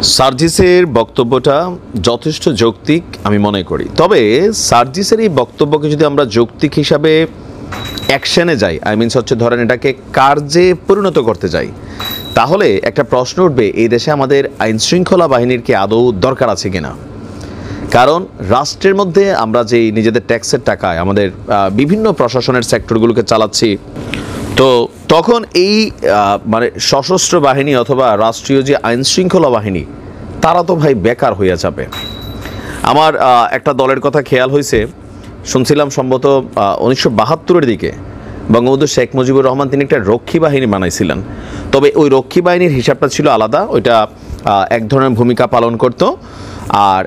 সার্জিসের বক্তব্যটা যথেষ্ট যৌক্তিক আমি মনে করি। তবে সার্জিসের এই বক্তব্যকে যদি আমরা যৌক্তিক হিসাবে অ্যাকশনে যাই, হচ্ছে ধরেন এটাকে কার্যে পরিণত করতে যাই, তাহলে একটা প্রশ্ন উঠবে, এই দেশে আমাদের আইনশৃঙ্খলা বাহিনীর কি আদৌ দরকার আছে কিনা। কারণ রাষ্ট্রের মধ্যে আমরা যে নিজেদের ট্যাক্সের টাকায় আমাদের বিভিন্ন প্রশাসনের সেক্টরগুলোকে চালাচ্ছি, তো তখন এই সশস্ত্র বাহিনী অথবা রাষ্ট্রীয় যে আইনশৃঙ্খলা বাহিনী, তারা তো ভাই বেকার হয়ে যাবে। আমার একটা দলের কথা খেয়াল হয়েছে, শুনছিলাম সম্ভবত 1972-এর দিকে বঙ্গবন্ধু শেখ মুজিবুর রহমান তিনি একটা রক্ষী বাহিনী বানাইছিলেন। তবে ওই রক্ষী বাহিনীর হিসাবটা ছিল আলাদা, ওইটা এক ধরনের ভূমিকা পালন করত। আর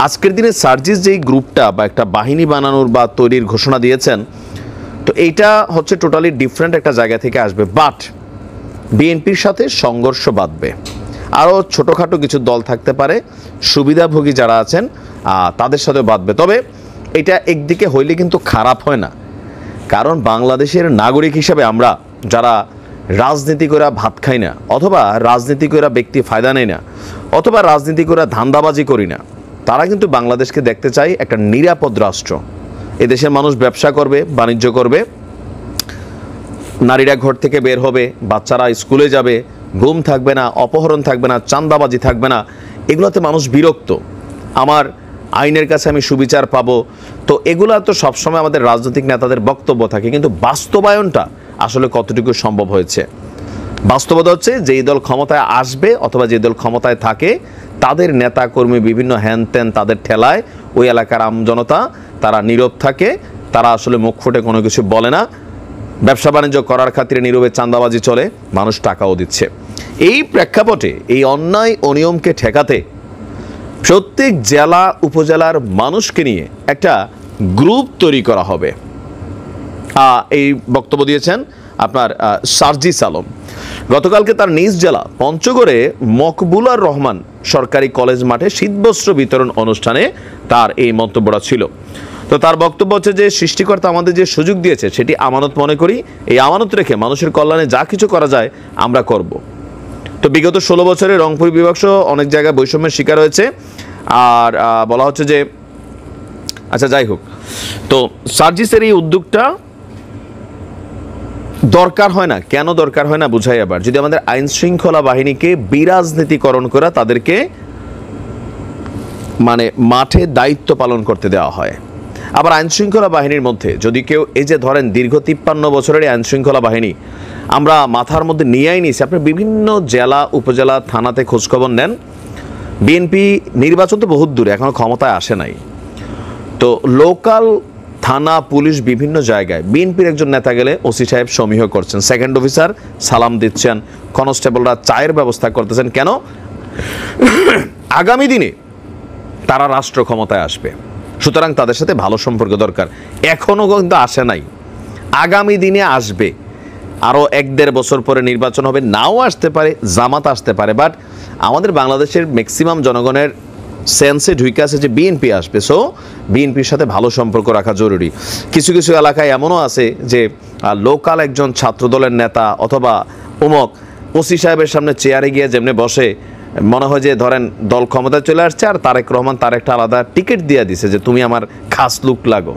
আজকের দিনে সার্জিস যেই গ্রুপটা বা একটা বাহিনী বানানোর বা তৈরির ঘোষণা দিয়েছেন, তো এইটা হচ্ছে টোটালি ডিফারেন্ট একটা জায়গা থেকে আসবে। বাট বিএনপির সাথে সংঘর্ষ বাঁধবে, আরও ছোটোখাটো কিছু দল থাকতে পারে, সুবিধাভোগী যারা আছেন তাদের সাথে বাঁধবে। তবে এটা একদিকে হইলে কিন্তু খারাপ হয় না, কারণ বাংলাদেশের নাগরিক হিসাবে আমরা যারা রাজনীতি করে ভাত খাই না, অথবা রাজনীতি করে ব্যক্তি ফায়দা নেয় না, অথবা রাজনীতি করে ধান্দাবাজি করি না, তারা কিন্তু বাংলাদেশকে দেখতে চাই একটা নিরাপদ রাষ্ট্র। এদেশের মানুষ ব্যবসা করবে, বাণিজ্য করবে, নারীরা ঘর থেকে বের হবে, বাচ্চারা স্কুলে যাবে, গুম থাকবে না, অপহরণ থাকবে না, চাঁদাবাজি থাকবে না। এগুলোতে মানুষ বিরক্ত, আমার আইনের কাছে আমি সুবিচার পাবো। তো এগুলা তো সবসময় আমাদের রাজনৈতিক নেতাদের বক্তব্য থাকে, কিন্তু বাস্তবায়নটা আসলে কতটুকু সম্ভব হয়েছে। বাস্তবতা হচ্ছে যেই দল ক্ষমতায় আসবে অথবা যে দল ক্ষমতায় থাকে, তাদের নেতা কর্মী বিভিন্ন হ্যান ত্যান তাদের ঠেলায় ওই এলাকার আমজনতা তারা নীরব থাকে, তারা আসলে মুখ ফুটে কোনো কিছু বলে না। ব্যবসা বাণিজ্য করার খাতিরে নীরবে চাঁদাবাজি চলে, মানুষ টাকাও দিচ্ছে। এই প্রেক্ষাপটে এই অন্যায় অনিয়মকে ঠেকাতে প্রত্যেক জেলা উপজেলার মানুষকে নিয়ে একটা গ্রুপ তৈরি করা হবে। এই বক্তব্য দিয়েছেন আপনার সার্জিস আলম। গতকালকে তার নিজ জেলা পঞ্চগড়ে মকবুলার রহমান সরকারি কলেজ মাঠে শীতবস্ত্র বিতরণ অনুষ্ঠানে তার এই মন্তব্যটা ছিল। তো তার বক্তব্য হচ্ছে যে সৃষ্টিকর্তা আমাদের যে সুযোগ দিয়েছে সেটি আমানত মনে করি, এই আমানত রেখে মানুষের কল্যাণে যা কিছু করা যায় আমরা করব। তো বিগত 16 বছরে রংপুর বিভাগ সহ অনেক জায়গায় বৈষম্যের শিকার হয়েছে। আর বলা হচ্ছে যে আচ্ছা যাই হোক, তো সার্জিসের এই উদ্যোগটা দরকার হয় না, কেন দরকার হয় না বুঝাই। আবার যদি আমাদের আইন শৃঙ্খলা বাহিনীকে বিরাজনীতিকরণ করে তাদেরকে মাঠে দায়িত্ব পালন করতে দেওয়া হয়, আবার আইন শৃঙ্খলা বাহিনীর মধ্যে যদি কেউ এই যে ধরেন দীর্ঘ 53 বছরের আইন শৃঙ্খলা বাহিনী আমরা মাথার মধ্যে নিয়েই নিয়েছি। আপনি বিভিন্ন জেলা উপজেলা থানাতে খোঁজখবর নেন, বিএনপি নির্বাচন তো বহুত দূরে, এখনো ক্ষমতায় আসে নাই। তো লোকাল থানা পুলিশ বিভিন্ন জায়গায় বিএনপির একজন নেতা গেলে ওসি সাহেব সমীহ করছেন, সেকেন্ড অফিসার সালাম দিচ্ছেন, কনস্টেবলরা চায়ের ব্যবস্থা করতেছেন। কেন? আগামী দিনে তারা রাষ্ট্র ক্ষমতায় আসবে, সুতরাং তাদের সাথে ভালো সম্পর্ক দরকার। এখনও কিন্তু আসে নাই, আগামী দিনে আসবে। আরও 1-1.5 বছর পরে নির্বাচন হবে, নাও আসতে পারে, জামাত আসতে পারে। বাট আমাদের বাংলাদেশের ম্যাক্সিমাম জনগণের সেন্সে ঢুকে আছে যে বিএনপি আসবে, সো বিএনপির সাথে ভালো সম্পর্ক রাখা জরুরি। কিছু কিছু এলাকায় এমনও আছে যে লোকাল একজন ছাত্রদলের নেতা অথবা অমুক ওসি সাহেবের সামনে চেয়ারে গিয়ে যেমনি বসে, মনে হয় যে ধরেন দল ক্ষমতায় চলে আসছে আর তারেক রহমান তার একটা আলাদা টিকিট দিয়ে দিছে যে তুমি আমার খাস লুক লাগো।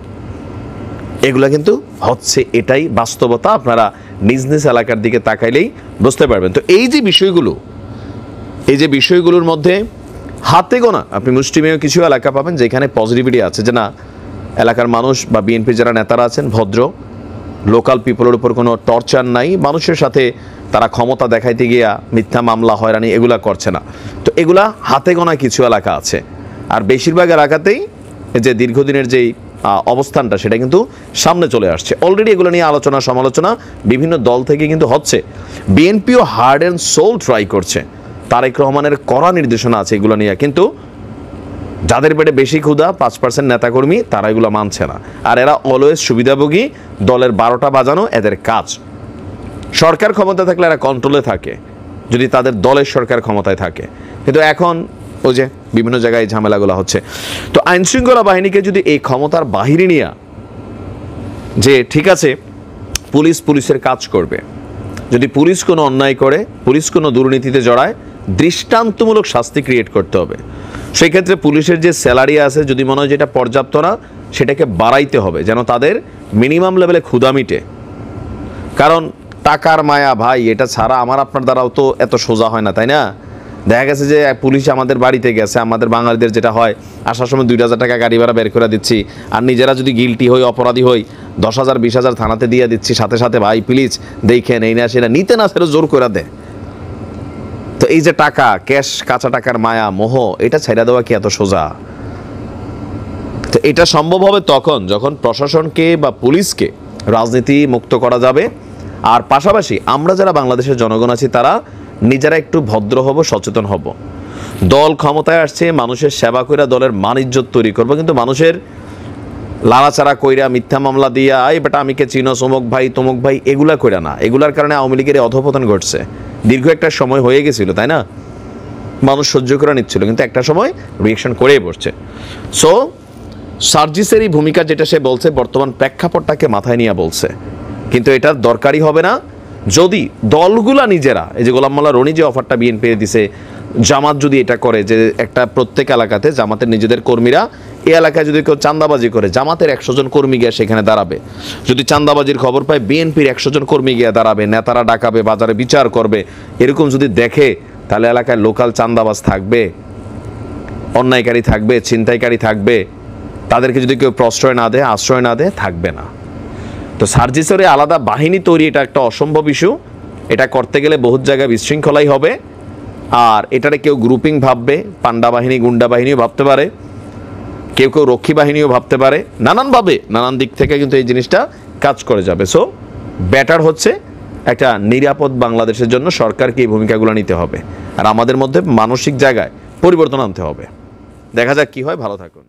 এগুলো কিন্তু হচ্ছে, এটাই বাস্তবতা। আপনারা নিজ নিজ এলাকার দিকে তাকাইলেই বুঝতে পারবেন। তো এই যে বিষয়গুলোর মধ্যে হাতে গোনা আপনি মুষ্টিমেয় কিছু এলাকা পাবেন যেখানে পজিটিভিটি আছে, যে না এলাকার মানুষ বা বিএনপির যারা নেতারা আছেন ভদ্র, লোকাল পিপলের উপর কোনো টর্চার নাই, মানুষের সাথে তারা ক্ষমতা দেখাইতে গিয়া মিথ্যা মামলা হয়রানি এগুলা করছে না। তো এগুলা হাতে গোনা কিছু এলাকা আছে, আর বেশিরভাগ এলাকাতেই যে দীর্ঘদিনের যেই অবস্থানটা সেটা কিন্তু সামনে চলে আসছে। অলরেডি এগুলো নিয়ে আলোচনা সমালোচনা বিভিন্ন দল থেকে কিন্তু হচ্ছে। বিএনপিও হার্ড অ্যান্ড সোল ট্রাই করছে, তারেক রহমানের কড়া নির্দেশনা আছে এগুলো নিয়ে, কিন্তু যাদের পেটে বেশি ক্ষুধা 5% নেতাকর্মী তারা এগুলো মানছে না। আর এরা অলওয়েজ সুবিধাভোগী, দলের 12টা বাজানো এদের কাজ। সরকার ক্ষমতা থাকলে এরা কন্ট্রোলে থাকে যদি তাদের দলের সরকার ক্ষমতায় থাকে, কিন্তু এখন ওই যে বিভিন্ন জায়গায় এই ঝামেলাগুলো হচ্ছে। তো আইনশৃঙ্খলা বাহিনীকে যদি এই ক্ষমতার বাহিরে নিয়ে যে ঠিক আছে পুলিশের কাজ করবে, যদি পুলিশ কোনো অন্যায় করে, পুলিশ কোনো দুর্নীতিতে জড়ায়, দৃষ্টান্তমূলক শাস্তি ক্রিয়েট করতে হবে। সেই ক্ষেত্রে পুলিশের যে স্যালারি আছে, যদি মনে হয় যেটা পর্যাপ্ত না, সেটাকে বাড়াইতে হবে যেন তাদের মিনিমাম লেভেলে ক্ষুধা মিটে। কারণ টাকার মায়া ভাই, এটা ছাড়া আমার আপনার দ্বারাও তো এত সোজা হয় না, তাই না? দেখা গেছে যে পুলিশ আমাদের বাড়িতে গেছে, আমাদের বাঙালিদের যেটা হয়, আসার সময় 2,000 টাকা গাড়ি ভাড়া বের করে দিচ্ছি, আর নিজেরা যদি গিলটি হই, অপরাধী হই, 10,000 20,000 থানাতে দিয়ে দিচ্ছি, সাথে সাথে ভাই প্লিজ দেখেন, এই না সেটা নিতে না, সেটা জোর করে দেয়। তো এই যে টাকা, ক্যাশ, কাঁচা টাকার মায়া, মোহ, এটা ছেড়ে দেওয়া কি এত সোজা? তো এটা সম্ভব হবে তখন যখন প্রশাসনকে বা পুলিশকে রাজনীতি মুক্ত করা যাবে। আর পাশাপাশি আমরা যারা বাংলাদেশের জনগণ আছি, তারা নিজেরা একটু ভদ্র হব, সচেতন হব। দল ক্ষমতায় আসছে, মানুষের সেবা কইরা দলের মান ইজ্জত তৈরি করবো, কিন্তু মানুষের লাড়াচাড়া কইরা, মিথ্যা মামলা দিয়া, এই বেটা আমিকে চিনো, চমক ভাই তমুক ভাই, এগুলা কইরা না। এগুলার কারণে আওয়ামী লীগের অধঃপতন ঘটছে। দীর্ঘ একটা সময় হয়ে গেছিল, তাই না? মানুষ সহ্য করে নিচ্ছিল, কিন্তু একটা সময় রিয়েকশন করেই বসছে। সো সার্জিসের এই ভূমিকা যেটা সে বলছে, বর্তমান প্রেক্ষাপটটাকে মাথায় নিয়ে বলছে, কিন্তু এটা দরকারি হবে না যদি দলগুলা নিজেরা, এই যে গোলাম মোল্লা রনি যে অফারটা বিএনপি দিছে, জামাত যদি এটা করে যে একটা প্রত্যেক এলাকাতে জামাতের নিজেদের কর্মীরা, এই এলাকায় যদি কেউ চাঁদাবাজি করে, জামাতের 100 জন কর্মী গিয়ে সেখানে দাঁড়াবে। যদি চাঁদাবাজির খবর পায়, বিএনপির 100 জন কর্মী গিয়ে দাঁড়াবে, নেতারা ডাকাবে, বাজারে বিচার করবে। এরকম যদি দেখে, তাহলে এলাকায় লোকাল চাঁদাবাজ থাকবে, অন্যায়কারী থাকবে, ছিনতাইকারী থাকবে। তাদেরকে যদি কেউ প্রশ্রয় না দেয়, আশ্রয় না দেয়, থাকবে না। তো সার্জিসের আলাদা বাহিনী তৈরি, এটা একটা অসম্ভব ইস্যু। এটা করতে গেলে বহুত জায়গায় বিশৃঙ্খলাই হবে। আর এটারে কেউ গ্রুপিং ভাববে, পান্ডা বাহিনী, গুন্ডা বাহিনীও ভাবতে পারে, কেউ কেউ রক্ষী বাহিনীও ভাবতে পারে, নানানভাবে, নানান দিক থেকে কিন্তু এই জিনিসটা কাজ করে যাবে। সো বেটার হচ্ছে একটা নিরাপদ বাংলাদেশের জন্য সরকারকে এই ভূমিকাগুলো নিতে হবে, আর আমাদের মধ্যে মানসিক জায়গায় পরিবর্তন আনতে হবে। দেখা যাক কি হয়। ভালো থাকুন।